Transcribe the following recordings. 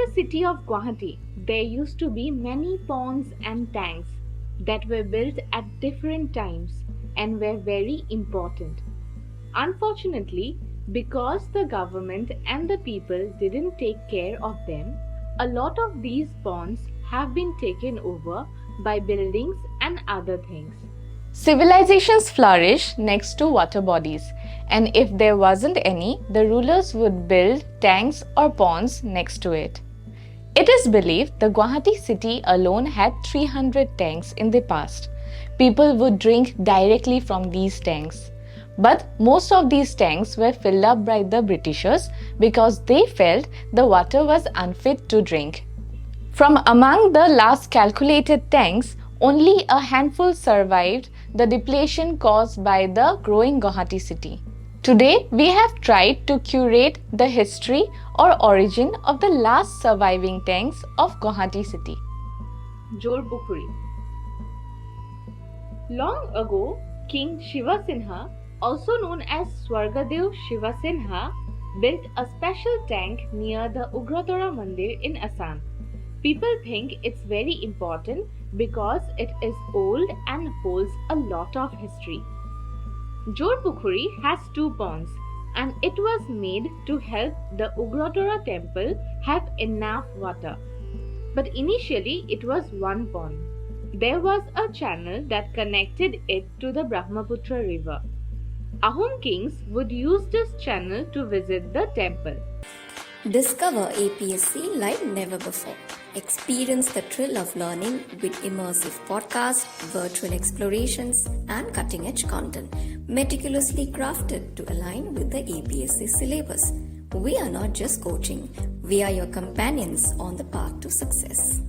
the city of Guwahati, there used to be many ponds and tanks that were built at different times and were very important. Unfortunately, because the government and the people didn't take care of them, a lot of these ponds have been taken over by buildings and other things. Civilizations flourished next to water bodies, and if there wasn't any, the rulers would build tanks or ponds next to it. It is believed the Guwahati city alone had 300 tanks in the past. People would drink directly from these tanks. But most of these tanks were filled up by the Britishers because they felt the water was unfit to drink. From among the last calculated tanks, only a handful survived the depletion caused by the growing Guwahati city. Today, we have tried to curate the history or origin of the last surviving tanks of Guwahati city. Jorpukhuri. Long ago, King Shiva Sinha, also known as Swargadev Shiva Sinha, built a special tank near the Ugratora Mandir in Assam. People think it's very important because it is old and holds a lot of history. Jorpukhuri has two ponds and it was made to help the Ugratora temple have enough water. But initially it was one pond. There was a channel that connected it to the Brahmaputra river. Ahom kings would use this channel to visit the temple. Discover APSC like never before. Experience the thrill of learning with immersive podcasts, virtual explorations, and cutting-edge content, meticulously crafted to align with the APSC syllabus. We are not just coaching, we are your companions on the path to success.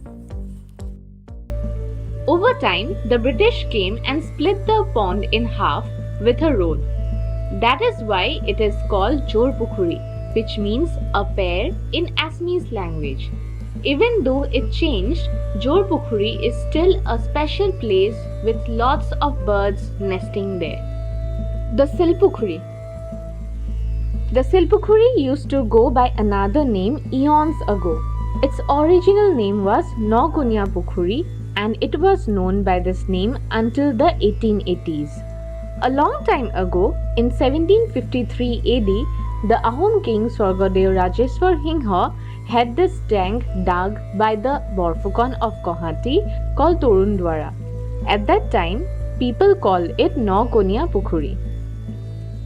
Over time, the British came and split the pond in half with a road. That is why it is called Jorpukhuri, which means a pair in Assamese language. Even though it changed, Jorpukhuri is still a special place with lots of birds nesting there. The Silpukhuri. The Silpukhuri used to go by another name eons ago. Its original name was Nogunya Pukhuri and it was known by this name until the 1880s. A long time ago, in 1753 AD, the Ahom king Swargadev Rajeshwar Hingha had this tank dug by the Borphukon of Guwahati called Torundwara. At that time, people called it Nogunya Pukhuri.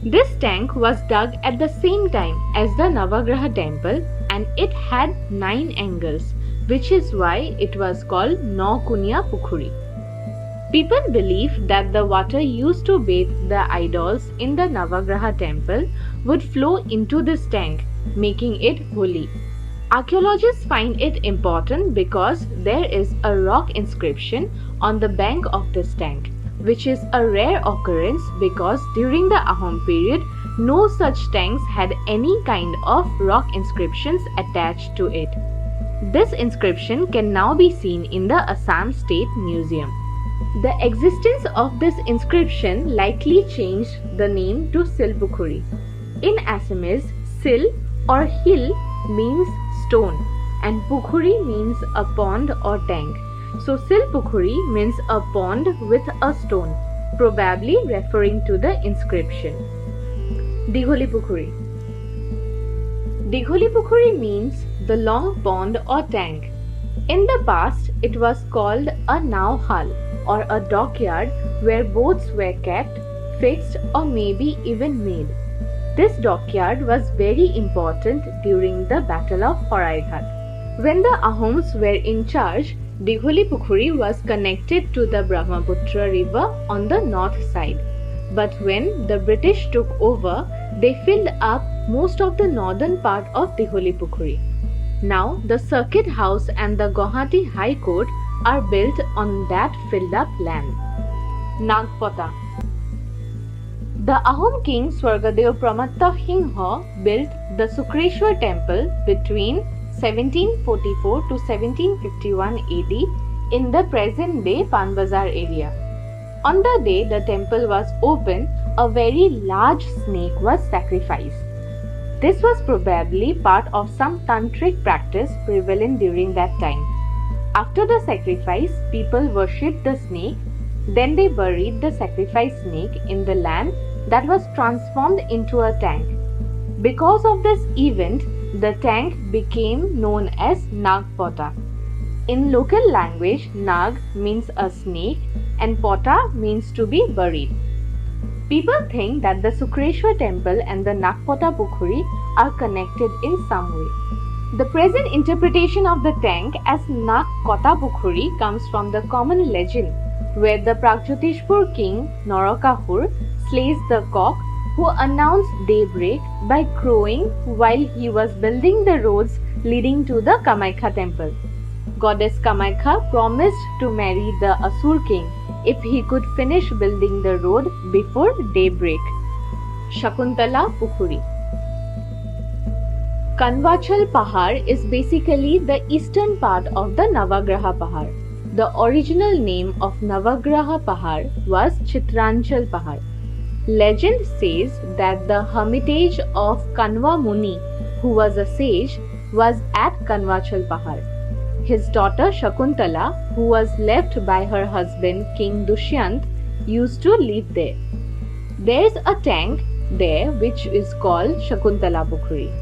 This tank was dug at the same time as the Navagraha temple and it had 9 angles, which is why it was called Nogunya Pukhuri. People believe that the water used to bathe the idols in the Navagraha temple would flow into this tank, making it holy. Archaeologists find it important because there is a rock inscription on the bank of this tank, which is a rare occurrence because during the Ahom period, no such tanks had any kind of rock inscriptions attached to it. This inscription can now be seen in the Assam State Museum. The existence of this inscription likely changed the name to Silpukhuri. In Assamese, Sil or hill means stone and Pukhuri means a pond or tank. So Silpukhuri means a pond with a stone, probably referring to the inscription. Digholi Pukhuri. Digholi Pukhuri means the long pond or tank. In the past, it was called a now hull or a dockyard where boats were kept, fixed or maybe even made. This dockyard was very important during the Battle of Horaighat. When the Ahoms were in charge, Digholi Pukhuri was connected to the Brahmaputra river on the north side. But when the British took over, they filled up most of the northern part of Digholi Pukhuri. Now, the Circuit House and the Guwahati High Court are built on that filled up land. Nagpota. The Ahom king Swargadev Pramatta Hingha built the Sukreshwar temple between 1744 to 1751 AD in the present-day Panbazar area. On the day the temple was opened, a very large snake was sacrificed. This was probably part of some tantric practice prevalent during that time. After the sacrifice, people worshipped the snake, then they buried the sacrificed snake in the land that was transformed into a tank. Because of this event, the tank became known as Nagpota. In local language, Nag means a snake and Pota means to be buried. People think that the Sukreshwar temple and the Nagpota Pukhuri are connected in some way. The present interpretation of the tank as Nagpota Pukhuri comes from the common legend where the Pragjyotishpur king Narakahur slays the cock who announced daybreak by crowing while he was building the roads leading to the Kamaikha temple. Goddess Kamaikha promised to marry the Asur king if he could finish building the road before daybreak. Shakuntala Pukhuri. Kanvachal Pahar is basically the eastern part of the Navagraha Pahar. The original name of Navagraha Pahar was Chitranchal Pahar. Legend says that the hermitage of Kanva Muni, who was a sage, was at Kanvachal Pahar. His daughter Shakuntala, who was left by her husband King Dushyant, used to live there. There is a tank there which is called Shakuntala Pukhuri.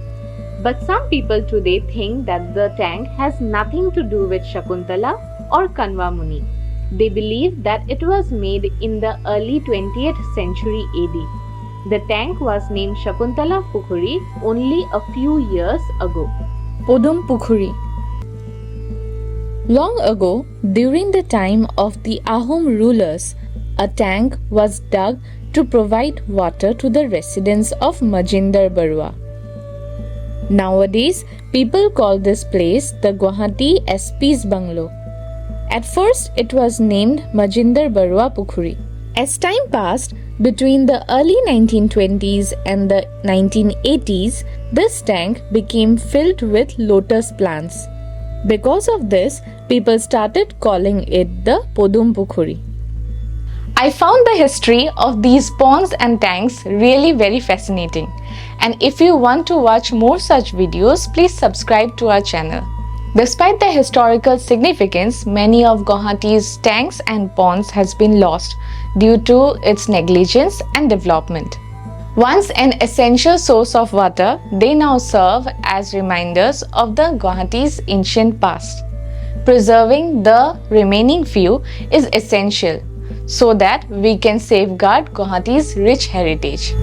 But some people today think that the tank has nothing to do with Shakuntala or Kanva Muni. They believe that it was made in the early 20th century AD. The tank was named Shakuntala Pukhuri only a few years ago. Podum Pukhuri. Long ago, during the time of the Ahom rulers, a tank was dug to provide water to the residents of Majinder Barua. Nowadays, people call this place the Guwahati SP's Bungalow. At first, it was named Majinder Barua Pukhuri. As time passed, between the early 1920s and the 1980s, this tank became filled with lotus plants. Because of this, people started calling it the Podum Pukhuri. I found the history of these ponds and tanks really very fascinating. And if you want to watch more such videos, please subscribe to our channel. Despite their historical significance, many of Guwahati's tanks and ponds has been lost due to its negligence and development. Once an essential source of water, they now serve as reminders of the Guwahati's ancient past. Preserving the remaining few is essential so that we can safeguard Guwahati's rich heritage.